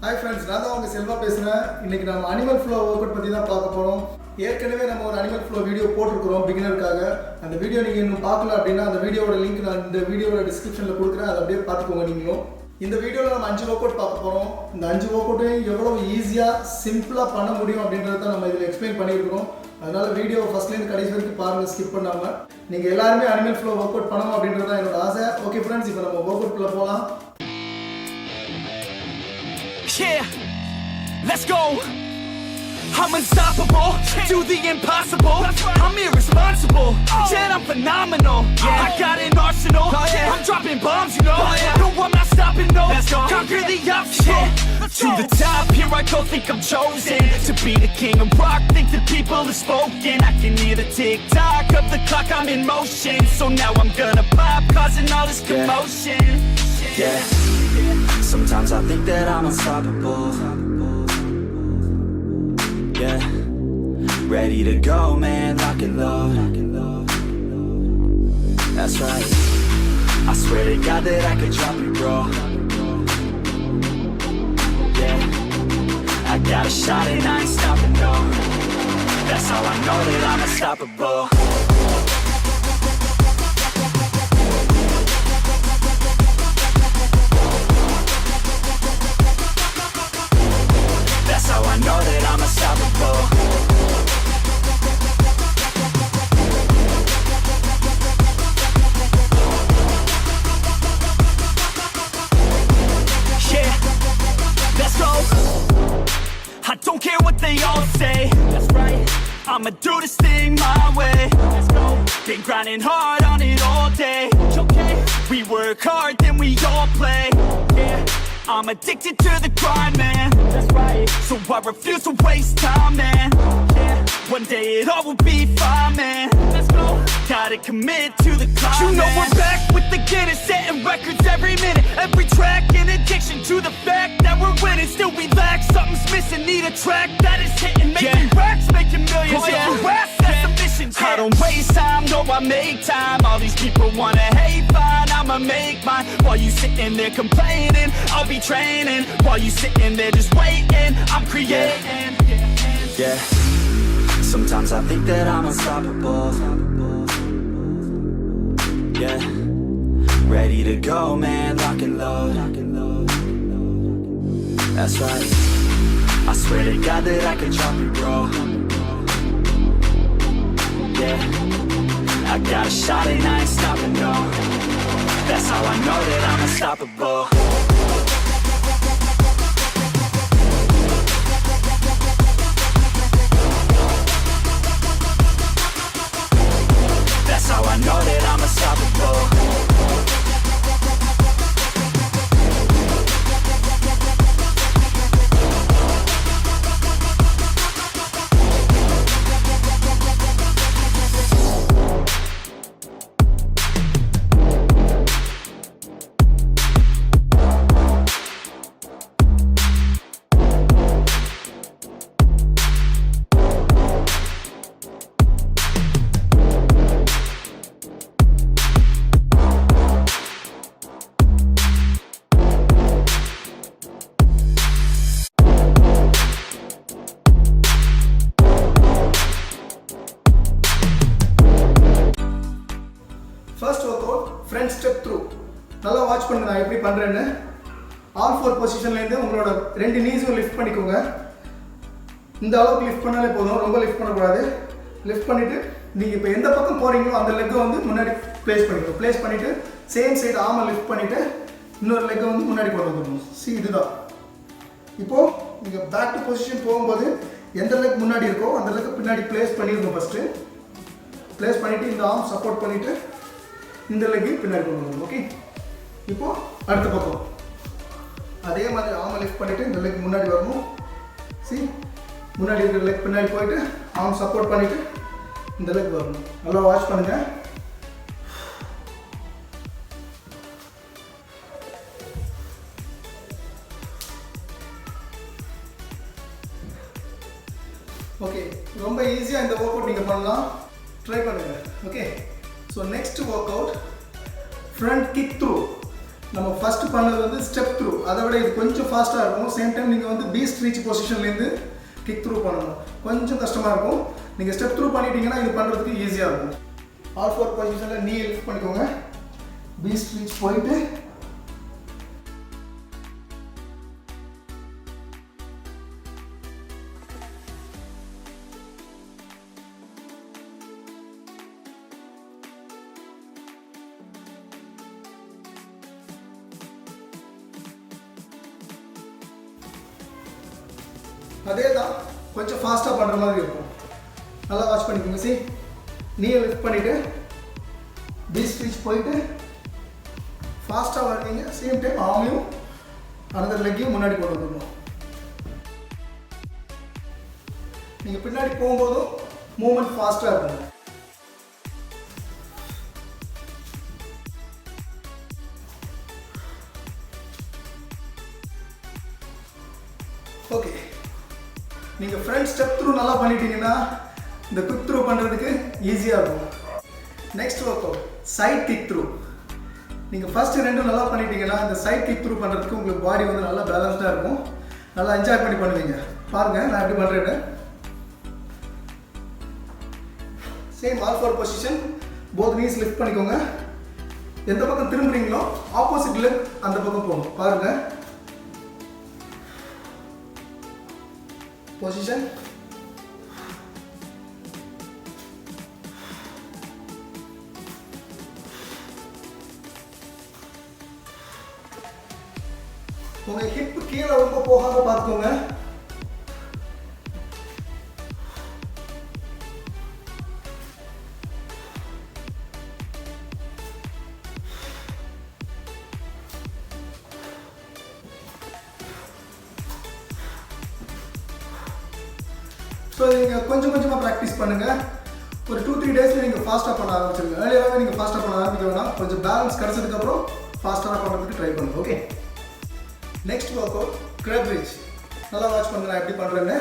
Hi friends, நான் தான் உங்க செல்வா பேசுறேன். இன்னைக்கு நாம அனிமல் ஃப்ளோ வொர்க்அவுட் பத்தி தான் பார்க்க போறோம். ஏற்கனவே நம்ம ஒரு அனிமல் ஃப்ளோ வீடியோ போட்டுருக்கோம் பிகினருக்காக. அந்த வீடியோ நீங்க இன்னும் பார்க்கல அப்படினா அந்த வீடியோவோட லிங்க் நான் இந்த வீடியோவோட டிஸ்கிரிப்ஷன்ல கொடுக்கிறேன். அதை அப்படியே பார்த்துக்கோங்க நீங்களும். இந்த வீடியோல நம்ம 5 வொர்க்அவுட் பார்க்க போறோம். இந்த 5 வொர்க்அவுட்டையும் எவ்வளவு ஈஸியா சிம்பிளா பண்ண முடியும் அப்படிங்கறத தான் நம்ம இதில எக்ஸ்பிளைன் பண்ணியிருக்கோம். அதனால வீடியோ ஃபர்ஸ்ட்ல இருந்து கடைசி வரைக்கும் பாருங்க, ஸ்கிப் பண்ணாம. நீங்க எல்லாரும் அனிமல் ஃப்ளோ வொர்க்அவுட் பண்ணணும் அப்படிங்கறது தான் என்னோட ஆசை. ஓகே फ्रेंड्स, இப்போ நம்ம வொர்க்அவுட்ல போலாம். Yeah, let's go. I'm unstoppable, do the impossible. I'm irresponsible, yet I'm phenomenal. I got an arsenal, I'm dropping bombs, you know. No, I'm not stopping, no. Conquer the obstacle. To the top, here I go, think I'm chosen to be the king of rock, think the people have spoken. I can hear the tick-tock of the clock, I'm in motion. So now I'm gonna pop, causing all this commotion. Yeah. Sometimes I think that I'm unstoppable. Yeah, ready to go, man, lock and load. That's right, I swear to God that I could drop it, bro. Yeah, I got a shot and I ain't stopping, no. That's how I know that I'm unstoppable. That's how I know that I'm unstoppable. Yeah, let's go. I don't care what they all say. That's right, I'ma do this thing my way. Let's go. Been grinding hard on it all day. Okay, we work hard, then we all play. Yeah, I'm addicted to the grind, man. That's right. So I refuse to waste time, man. Yeah. One day it all will be fine, man. Let's go. Gotta commit to the climb. You know we're back with the Guinness, setting records every minute, every track. An addiction to the fact that we're winning. Still we lack, something's missing. Need a track that is hitting, making racks, making millions. Oh, yeah. You ask, that's the mission. I don't waste time, no, I make time. All these people wanna hate, fine, I'ma make mine. While you sitting there complaining, I'll be training. While you sitting there just waiting, I'm creating. Yeah, sometimes I think that I'm unstoppable. Yeah, ready to go, man, lock and load. That's right, I swear to God that I could drop it, bro. Yeah, I got a shot and I ain't stopping, no. That's how I know that I'm unstoppable. That's how I know that I'm unstoppable. First work out front step through. நல்லா watch பண்ணுங்க நான் எப்படி பண்றேன்னு. All four பொசிஷன்ல இருந்து உங்களோட ரெண்டு நீஸும் lift பண்ணிக்கோங்க. இந்த அளவுக்கு லிஃப்ட் பண்ணாலே போதும், ரொம்ப லிஃப்ட் பண்ணக்கூடாது. லிஃப்ட் பண்ணிட்டு நீங்க இப்போ எந்த பக்கம் போறீங்களோ அந்த லெக்கை வந்து முன்னாடி பிளேஸ் பண்ணிக்கணும். பிளேஸ் பண்ணிட்டு சேம் சைடு ஆர்மை லிஃப்ட் பண்ணிட்டு இன்னொரு லெக்கை வந்து முன்னாடி கொண்டு வந்துடணும். இதுதான். இப்போ நீங்க பேக் டு பொசிஷன் போகும்போது எந்த லெக் முன்னாடி இருக்கோ அந்த லெக்கை பின்னாடி பிளேஸ் பண்ணிடணும். ஃபர்ஸ்ட் பிளேஸ் பண்ணிட்டு இந்த ஆர்ம் சப்போர்ட் பண்ணிட்டு இந்த லெக் பின்னாடி கொண்டு வரணும். ஓகே, இப்போ அடுத்த பக்கம் அதே மாதிரி ஆர்மை லிஃப்ட் பண்ணிட்டு இந்த லெக் முன்னாடி வரணும். முன்னாடி இருக்கிற லெக் பின்னாடி போயிட்டு ஆர்ம் சப்போர்ட் பண்ணிட்டு இந்த லெக் வரணும். நல்லா வாட்ச் பண்ணுங்க. ஓகே, ரொம்ப ஈஸியாக இந்த ஒர்க் அவுட் நீங்கள் பண்ணலாம். ட்ரை பண்ணுங்கள். Okay, so next work out front kick through. நம்ம ஃபர்ஸ்ட் பண்ணது வந்து ஸ்டெப் த்ரூ, அதை விட இது கொஞ்சம் ஃபாஸ்ட்டாக இருக்கும். சேம் டைம் நீங்கள் வந்து பீஸ்ட் ரீச் பொசிஷன்லேருந்து கிக் த்ரூ பண்ணணும், கொஞ்சம் கஷ்டமாக இருக்கும். நீங்கள் ஸ்டெப் த்ரூ பண்ணிட்டீங்கன்னா இது பண்ணுறதுக்கு ஈஸியாக இருக்கும். ஆல் ஃபோர் பொசிஷனில் நீ லிஃப்ட் பண்ணிக்கோங்க, பீஸ்ட் ரீச் போயிட்டு அதே தான் கொஞ்சம் ஃபாஸ்ட்டாக பண்ணுற மாதிரி இருக்கும். நல்லா வாட்ச் பண்ணிக்கோங்க. சி, நீயை லிஃப்ட் பண்ணிவிட்டு பீஸ்ட் ரீச் போயிட்டு ஃபாஸ்ட்டாக வருவீங்க. சேம் டைம் ஆமையும் அனதர் லெக்கையும் முன்னாடி கொண்டு வந்துடணும். நீங்கள் பின்னாடி போகும்போதும் மூவ்மெண்ட் ஃபாஸ்ட்டாக இருக்கும். ஓகே, நீங்கள் ஃப்ரண்ட் ஸ்டெப் த்ரூ நல்லா பண்ணிட்டீங்கன்னா இந்த குக் த்ரூ பண்ணுறதுக்கு ஈஸியாக இருக்கும். Next work out side kick through. நீங்கள் ஃபஸ்ட்டு ரெண்டும் நல்லா பண்ணிட்டீங்கன்னா இந்த சைட் கிக் த்ரூ பண்ணுறதுக்கு உங்களுக்கு பாடி வந்து நல்லா பேலன்ஸ்டாக இருக்கும். நல்லா என்ஜாய் பண்ணி பண்ணுவீங்க. பாருங்கள் நான் எப்படி பண்ணுறேன்னு. Same all four position, both knees lift பண்ணிக்கோங்க. எந்த பக்கம் திரும்புறீங்களோ ஆப்போசிட் லெக் அந்த பக்கம் போகணும். பாருங்கள், பொசிஷன், உங்க ஹிப் கீழே ரொம்ப போகாம பார்த்துக்கோங்க. ஸோ நீங்கள் கொஞ்சம் கொஞ்சமாக ப்ராக்டிஸ் பண்ணுங்கள். ஒரு 2-3 டேஸில் நீங்கள் ஃபாஸ்ட்டாக பண்ண ஆரம்பிச்சிருங்க. ஏர்லியராகவே நீங்கள் ஃபாஸ்ட்டாக பண்ண ஆரம்பிக்க வேணாம். கொஞ்சம் பேலன்ஸ் கிடச்சதுக்கப்புறம் ஃபாஸ்ட்டாக பண்ணுறதுக்கு ட்ரை பண்ணுங்க. Okay, next work out crab reach. நல்லா வாட்ச் பண்ணுங்க நான் எப்படி பண்ணுறேன்னு.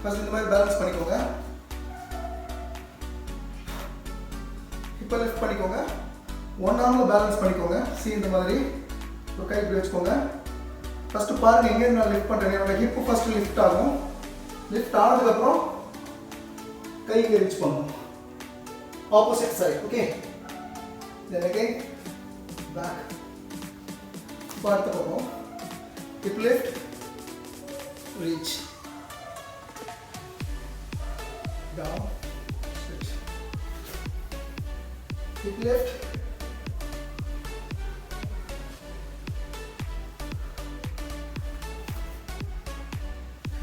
ஃபர்ஸ்ட் இந்த மாதிரி பேலன்ஸ் பண்ணிக்கோங்க. இப்போ லிஃப்ட் பண்ணிக்கோங்க. ஒன் ஆர்மில் பேலன்ஸ் பண்ணிக்கோங்க. சி, இந்த மாதிரி ஒரு கை இப்படி வச்சுக்கோங்க. ஃபஸ்ட்டு பாருங்கள் எங்கேருந்து நான் லிஃப்ட் பண்ணுறேன். என்னோட ஹிப்பு ஃபஸ்ட்டு லிஃப்ட் ஆகும். லிஃப்ட் ஆனதுக்கப்புறம் கை இங்கே ரீச் பண்ணணும், opposite side. Okay, then again back. இப்போ அடுத்த பக்கம் ஹிப் லிஃப்ட், ரீச், டவுன், ஸ்விட்ச், ஹிப் லிஃப்ட்,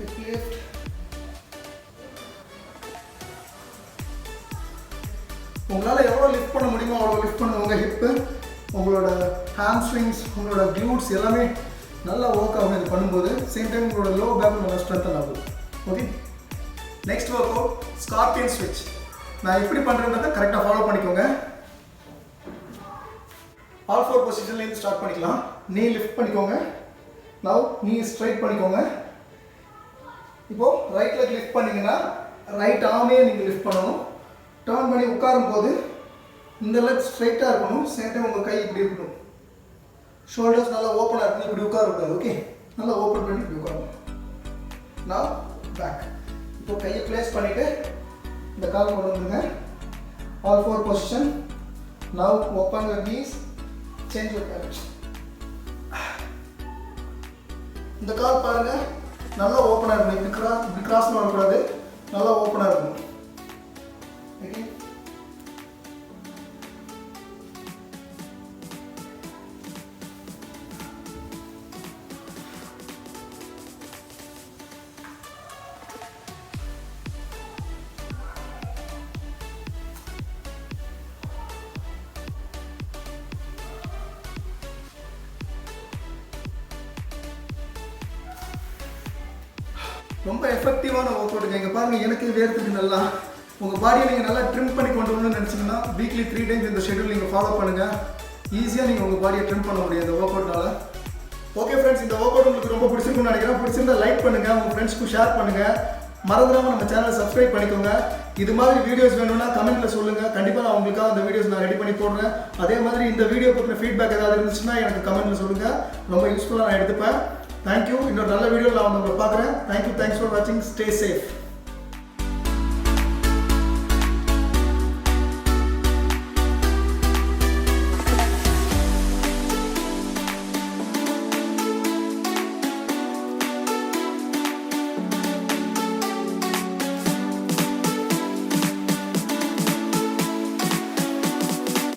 hip lift, உங்களால் எவ்வளோ லிஃப்ட் பண்ண முடியுமோ அவ்வளோ லிஃப்ட் பண்ணுங்க. உங்கள் ஹிப்பு, உங்களோட ஹாம்ஸ்ட்ரிங்ஸ், உங்களோட க்ளூட்ஸ் எல்லாமே நல்லா ஒர்க் ஆகும் இது பண்ணும்போது. சேம் டைம் உங்களோட லோ பேக் நல்லா ஸ்ட்ரென்த்தன் ஆகும். Okay, next work out scorpion ஸ்விட்ச். நான் எப்படி பண்ணுறேன்றதை கரெக்டாக ஃபாலோ பண்ணிக்கோங்க. ஆல் ஃபோர் பொசிஷன்லேருந்து ஸ்டார்ட் பண்ணிக்கலாம். நீ லிஃப்ட் பண்ணிக்கோங்க. நவ் நீ ஸ்ட்ரைட் பண்ணிக்கோங்க. இப்போது ரைட் லெக் லிஃப்ட் பண்ணிங்கன்னா ரைட் ஆர்மே நீங்கள் லிஃப்ட் பண்ணணும். டர்ன் பண்ணி உட்காரும் போது இந்த லெக் ஸ்ட்ரைட்டாக இருக்கணும். சேம் டைம் உங்கள் கை இப்படி இருக்கணும். ஷோல்டர்ஸ் நல்லா ஓப்பனாக இருக்கணும். இப்படி உட்காரக்கூடாது. ஓகே, நல்லா ஓப்பன் பண்ணி இப்படி உட்காரணும். நான் பேக். இப்போ கையை ப்ளேஸ் பண்ணிவிட்டு இந்த கால் கொண்டு வந்துடுங்க. All four position. Now open your knees, change your direction. இந்த கால் பாருங்கள் நல்லா ஓப்பனாக இருக்கணும். இப்படி கிராஸ் பண்ணக்கூடாது. நல்லா ஓப்பனாக இருக்கணும். ஓகே, ரொம்ப எஃபெக்டிவான ஒர்க் அவுட்டுங்க. இங்கே பாருங்கள், எனக்கு வேர்த்துக்கு நல்லா. உங்கள் பாடியை நீங்கள் நல்லா ட்ரிம் பண்ணி கொண்டு வரணும்னு நினச்சிங்கன்னா வீக்லி 3 டைம்ஸ் இந்த ஷெட்யூல் நீங்கள் ஃபாலோ பண்ணுங்கள். ஈஸியாக நீங்கள் உங்கள் பாடியை ட்ரிம் பண்ண முடியும் இந்த ஒர்க் அவுட்னால. ஓகே ஃப்ரெண்ட்ஸ், இந்த ஒர்க் அவுட் உங்களுக்கு ரொம்ப பிடிச்சிருக்குன்னு நினைக்கிறேன். பிடிச்சிருந்தா லைக் பண்ணுங்கள், உங்கள் ஃப்ரெண்ட்ஸ்க்கு ஷேர் பண்ணுங்கள். மறந்துடாமல் நம்ம சேனலை சப்ஸ்கிரைப் பண்ணிக்கோங்க. இது மாதிரி வீடியோஸ் வேணும்னா கமெண்ட்டில் சொல்லுங்கள். கண்டிப்பாக நான் உங்களுக்காக அந்த வீடியோஸ் நான் ரெடி பண்ணி போடுறேன். அதே மாதிரி இந்த வீடியோ பற்றின ஃபீட்பேக் ஏதாவது இருந்துச்சுன்னா எனக்கு கமெண்ட்டில் சொல்லுங்கள். ரொம்ப யூஸ்ஃபுல்லாக நான் எடுத்துப்பேன். தேங்க்யூ. இன்னொரு நல்ல வீடியோவில் நான் உங்களை பார்க்குறேன். தேங்க்யூ. தேங்க்ஸ் ஃபார் வாட்சிங். Stay safe.